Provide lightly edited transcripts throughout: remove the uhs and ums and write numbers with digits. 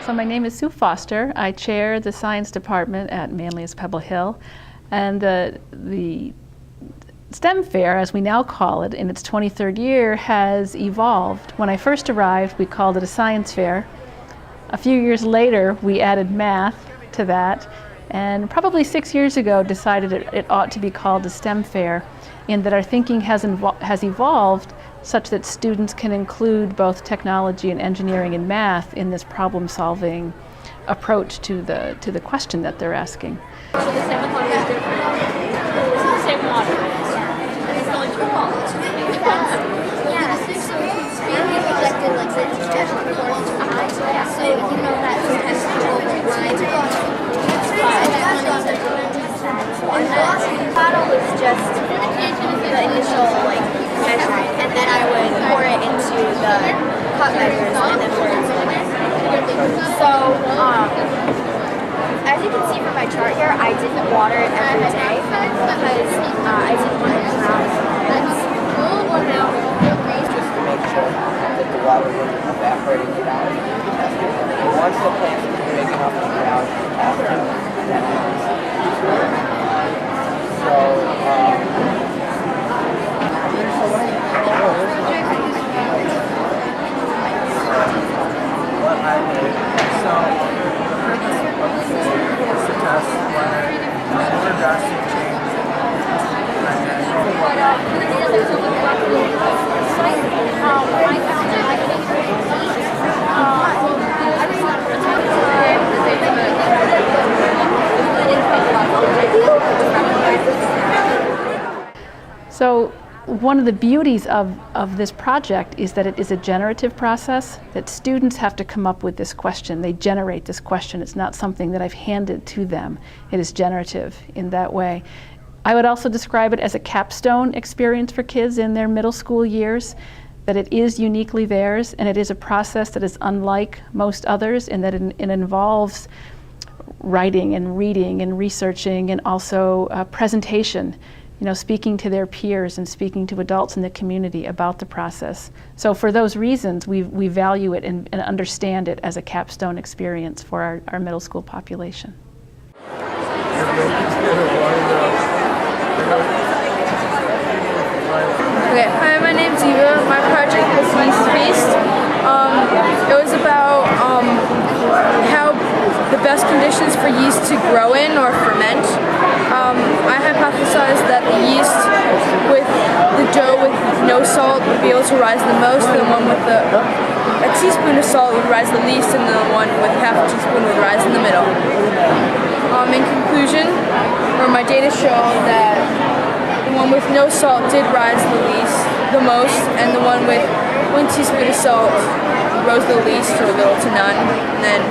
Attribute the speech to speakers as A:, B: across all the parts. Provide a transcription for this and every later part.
A: So my name is Sue Foster. I chair the science department at Manlius Pebble Hill, and the STEM fair, as we now call it, in its 23rd year has evolved. When I first arrived, we called it a science fair. A few years later, we added math to that, and probably 6 years ago decided it ought to be called a STEM fair, in that our thinking has evolved such that students can include both technology and engineering and math in this problem-solving approach to the question that they're asking.
B: So the same water is different. It's the same water. It's only two balls.
C: Yeah, so it's being projected like this, just before its eyes. So you know that sometimes people will blind. And the bottle was just the initial measuring, and then I would pour it into the cup measures and then pour it into the next. So as you can see from my chart here, I didn't water it every day because I didn't want it to drown in plants.
D: Just to make sure that the water wasn't evaporating without it. Once the plants are big enough to get out after that happens.
E: What I did, so the purpose of this is to test whether more drastic change
A: So one of the beauties of this project is that it is a generative process, that students have to come up with this question. They generate this question. It's not something that I've handed to them. It is generative in that way. I would also describe it as a capstone experience for kids in their middle school years, that it is uniquely theirs, and it is a process that is unlike most others in that it involves writing and reading and researching and also presentation. Speaking to their peers and speaking to adults in the community about the process. So for those reasons, we value it and understand it as a capstone experience for our middle school population.
F: Okay, hi, my name's Eva. My project was Yeast Feast. It was about how the best conditions for yeast to grow in or ferment. I hypothesized that the yeast with the dough with no salt would be able to rise the most, and the one with a teaspoon of salt would rise the least, and the one with half a teaspoon would rise in the middle. In conclusion, my data show that the one with no salt did rise the most, and the one with 1 teaspoon of salt rose the least, or little to none, and then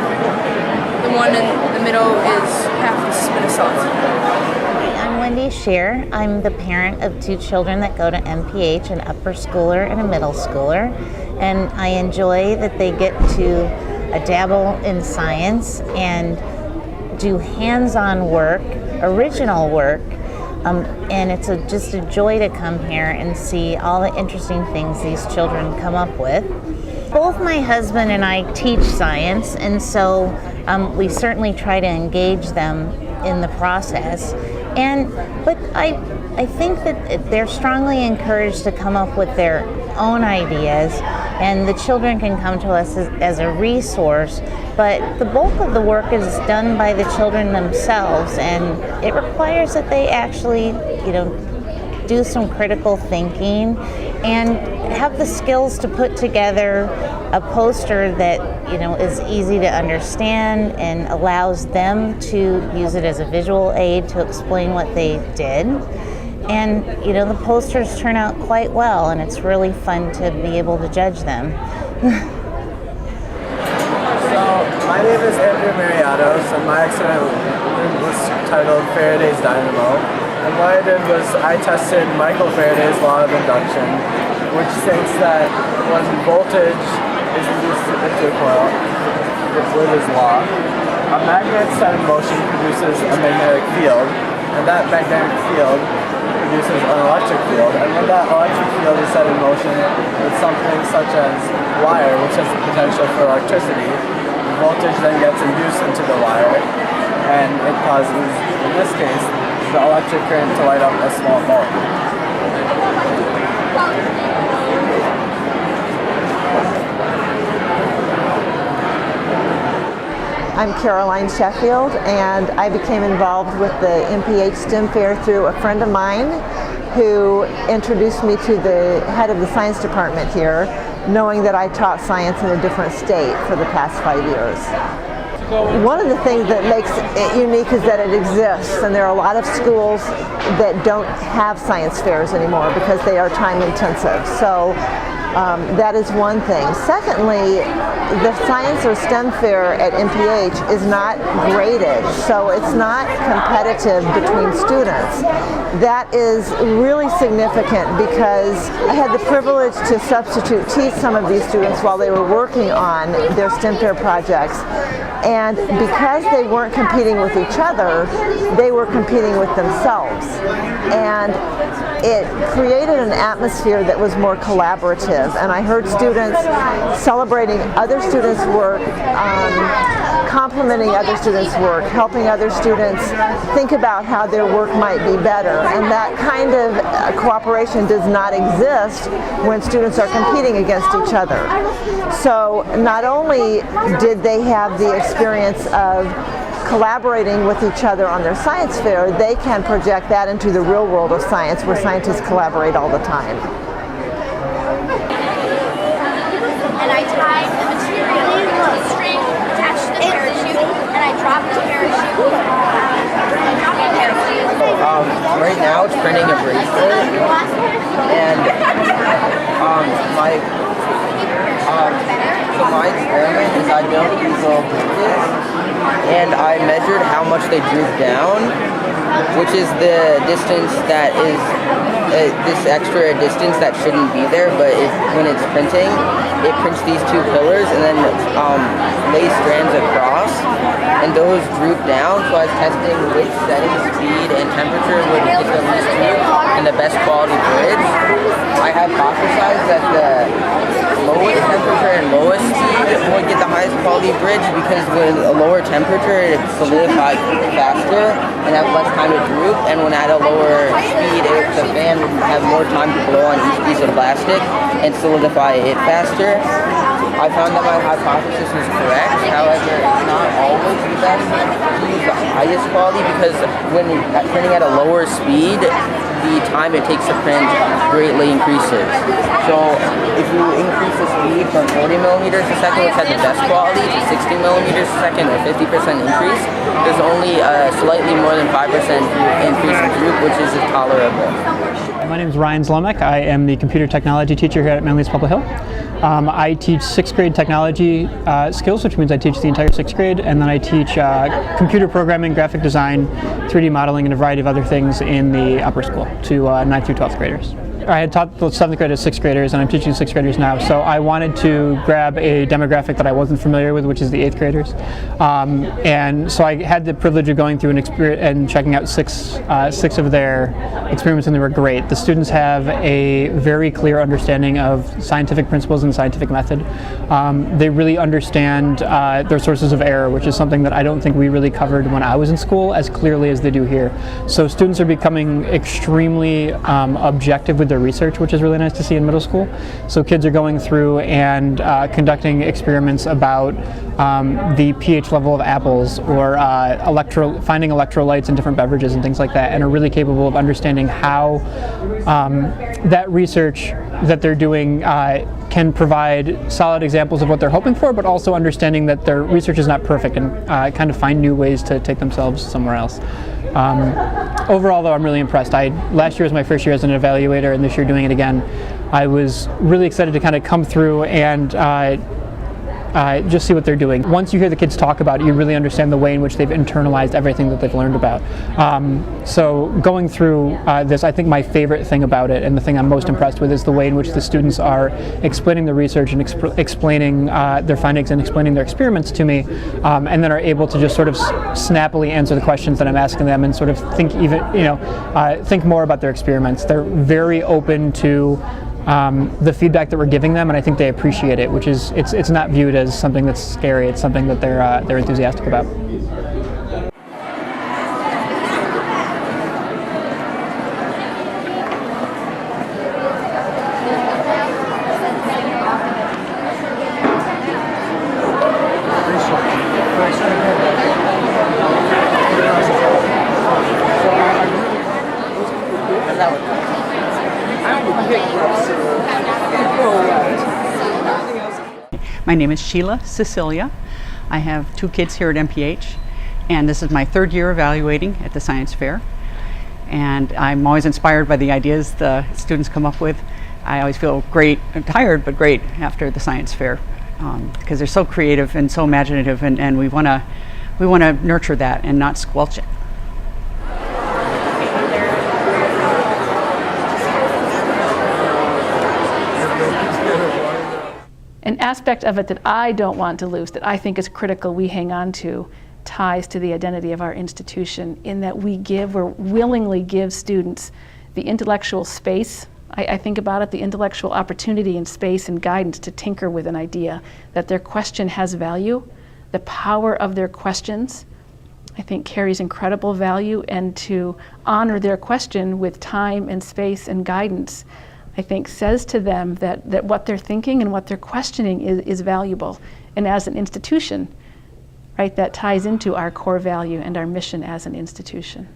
F: the one in the middle is half a teaspoon of salt.
G: I'm Wendy Scheer. I'm the parent of 2 children that go to MPH, an upper schooler and a middle schooler, and I enjoy that they get to dabble in science and do hands-on work, original work, and it's just a joy to come here and see all the interesting things these children come up with. Both my husband and I teach science, and so we certainly try to engage them in the process. But I think that they're strongly encouraged to come up with their own ideas, and the children can come to us as a resource, but the bulk of the work is done by the children themselves, and it requires that they actually, do some critical thinking and have the skills to put together a poster that is easy to understand and allows them to use it as a visual aid to explain what they did. And the posters turn out quite well, and it's really fun to be able to judge them.
E: So my name is Andrew Mariatos, and my experiment was titled Faraday's Dynamo. And what I did was I tested Michael Faraday's law of induction, which states that when voltage is induced into a coil, with his law, a magnet set in motion produces a magnetic field, and that magnetic field produces an electric field. And when that electric field is set in motion with something such as wire, which has the potential for electricity, voltage then gets induced into the wire, and it causes, in this case, the electric current to light up a small bulb.
H: I'm Caroline Sheffield, and I became involved with the MPH STEM Fair through a friend of mine who introduced me to the head of the science department here, knowing that I taught science in a different state for the past 5 years. One of the things that makes it unique is that it exists, and there are a lot of schools that don't have science fairs anymore because they are time intensive. So that is one thing. Secondly, the science or STEM fair at MPH is not graded, so it's not competitive between students. That is really significant because I had the privilege to substitute teach some of these students while they were working on their STEM fair projects. And because they weren't competing with each other, they were competing with themselves. And it created an atmosphere that was more collaborative. And I heard students celebrating other students' work, complimenting other students' work, helping other students think about how their work might be better. And that kind of cooperation does not exist when students are competing against each other. So not only did they have the experience of collaborating with each other on their science fair, they can project that into the real world of science where scientists collaborate all the time.
B: And I tied the material to the string attached to the parachute, and I dropped the parachute.
D: Right now it's printing a bracelet, and my experiment is I built these little bridges, and I measured how much they droop down, which is the distance that is this extra distance that shouldn't be there, but when it's printing, it prints these two pillars and then lays strands across, and those droop down. So I was testing which setting, speed, and temperature would get the least droop and the best quality bridge. I hypothesized that the lowest temperature and lowest speed would get the highest quality bridge because with a lower temperature it solidifies faster and have less time to droop, and when at a lower speed the fan would have more time to blow on each piece of plastic and solidify it faster. I found that my hypothesis was correct. However, it's not always the best to use the highest quality because when printing at a lower speed, the time it takes to print greatly increases. So if you increase the speed from 40 millimeters a second, which has the best quality, to 60 millimeters a second, or 50% increase, there's only a slightly more than 5% increase in droop, which is tolerable.
I: My name is Ryan Zlomek. I am the computer technology teacher here at Manlius Pebble Hill. I teach 6th grade technology skills, which means I teach the entire 6th grade, and then I teach computer programming, graphic design, 3D modeling, and a variety of other things in the upper school to 9th through 12th graders. I had taught the 7th grade to 6th graders, and I'm teaching 6th graders now, so I wanted to grab a demographic that I wasn't familiar with, which is the 8th graders. And so I had the privilege of going through and checking out six of their experiments, and they were great. The students have a very clear understanding of scientific principles and scientific method. They really understand their sources of error, which is something that I don't think we really covered when I was in school as clearly as they do here. So students are becoming extremely objective with their research, which is really nice to see in middle school. So kids are going through and conducting experiments about the pH level of apples, or finding electrolytes in different beverages and things like that, and are really capable of understanding how that research that they're doing can provide solid examples of what they're hoping for, but also understanding that their research is not perfect and kind of find new ways to take themselves somewhere else. Overall, though, I'm really impressed. Last year was my first year as an evaluator, and this year doing it again. I was really excited to kind of come through and just see what they're doing. Once you hear the kids talk about it, you really understand the way in which they've internalized everything that they've learned about. So going through this, I think my favorite thing about it, and the thing I'm most impressed with, is the way in which the students are explaining the research and explaining their findings and explaining their experiments to me, and then are able to just sort of snappily answer the questions that I'm asking them, and sort of think more about their experiments. They're very open to the feedback that we're giving them, and I think they appreciate it, which is it's not viewed as something that's scary. It's something that they're enthusiastic about.
J: My name is Sheila Cecilia. I have 2 kids here at MPH, and this is my 3rd year evaluating at the science fair. And I'm always inspired by the ideas the students come up with. I always feel great, tired but great after the science fair because they're so creative and so imaginative, and we want to nurture that and not squelch it.
A: An aspect of it that I don't want to lose, that I think is critical we hang on to, ties to the identity of our institution in that we willingly give students the intellectual space. I think about it, the intellectual opportunity and space and guidance to tinker with an idea, that their question has value. The power of their questions, I think, carries incredible value, and to honor their question with time and space and guidance, I think, says to them that what they're thinking and what they're questioning is valuable. And as an institution, right, that ties into our core value and our mission as an institution.